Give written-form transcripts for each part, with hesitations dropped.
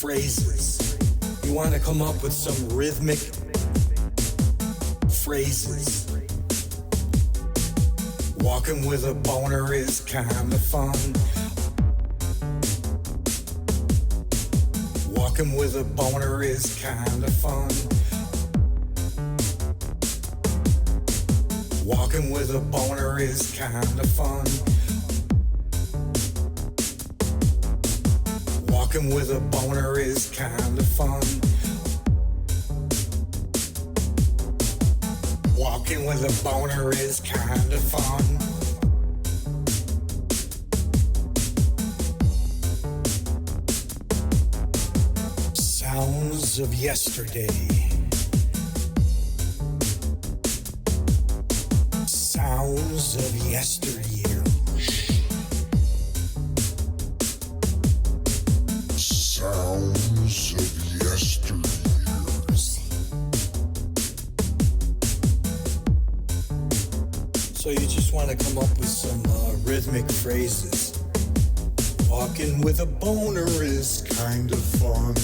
phrases. You want to come up with some rhythmic phrases. Walking with a boner is kinda fun. Walking with a boner is kinda fun. Walking with a boner is kinda fun. Walking with a boner is kinda fun. Walking with a boner is kinda fun. Sounds of yesterday. Sounds of yesteryear. Sounds of yesteryears. So you just want to come up with some rhythmic phrases. Walking with a boner is kind of fun.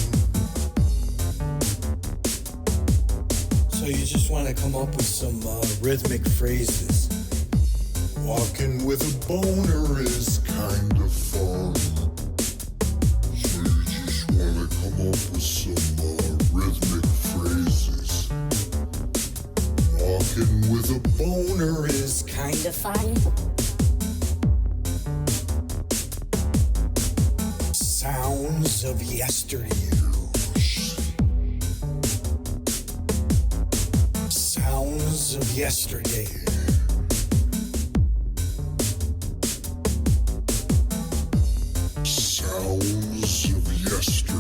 So you just want to come up with some rhythmic phrases. Walking with a boner is kind of fun. So you just want to come up with some rhythmic phrases. Walking with a boner is kind of fun. Sounds of yesteryears. Sounds of yesterday. Sounds of yesterday.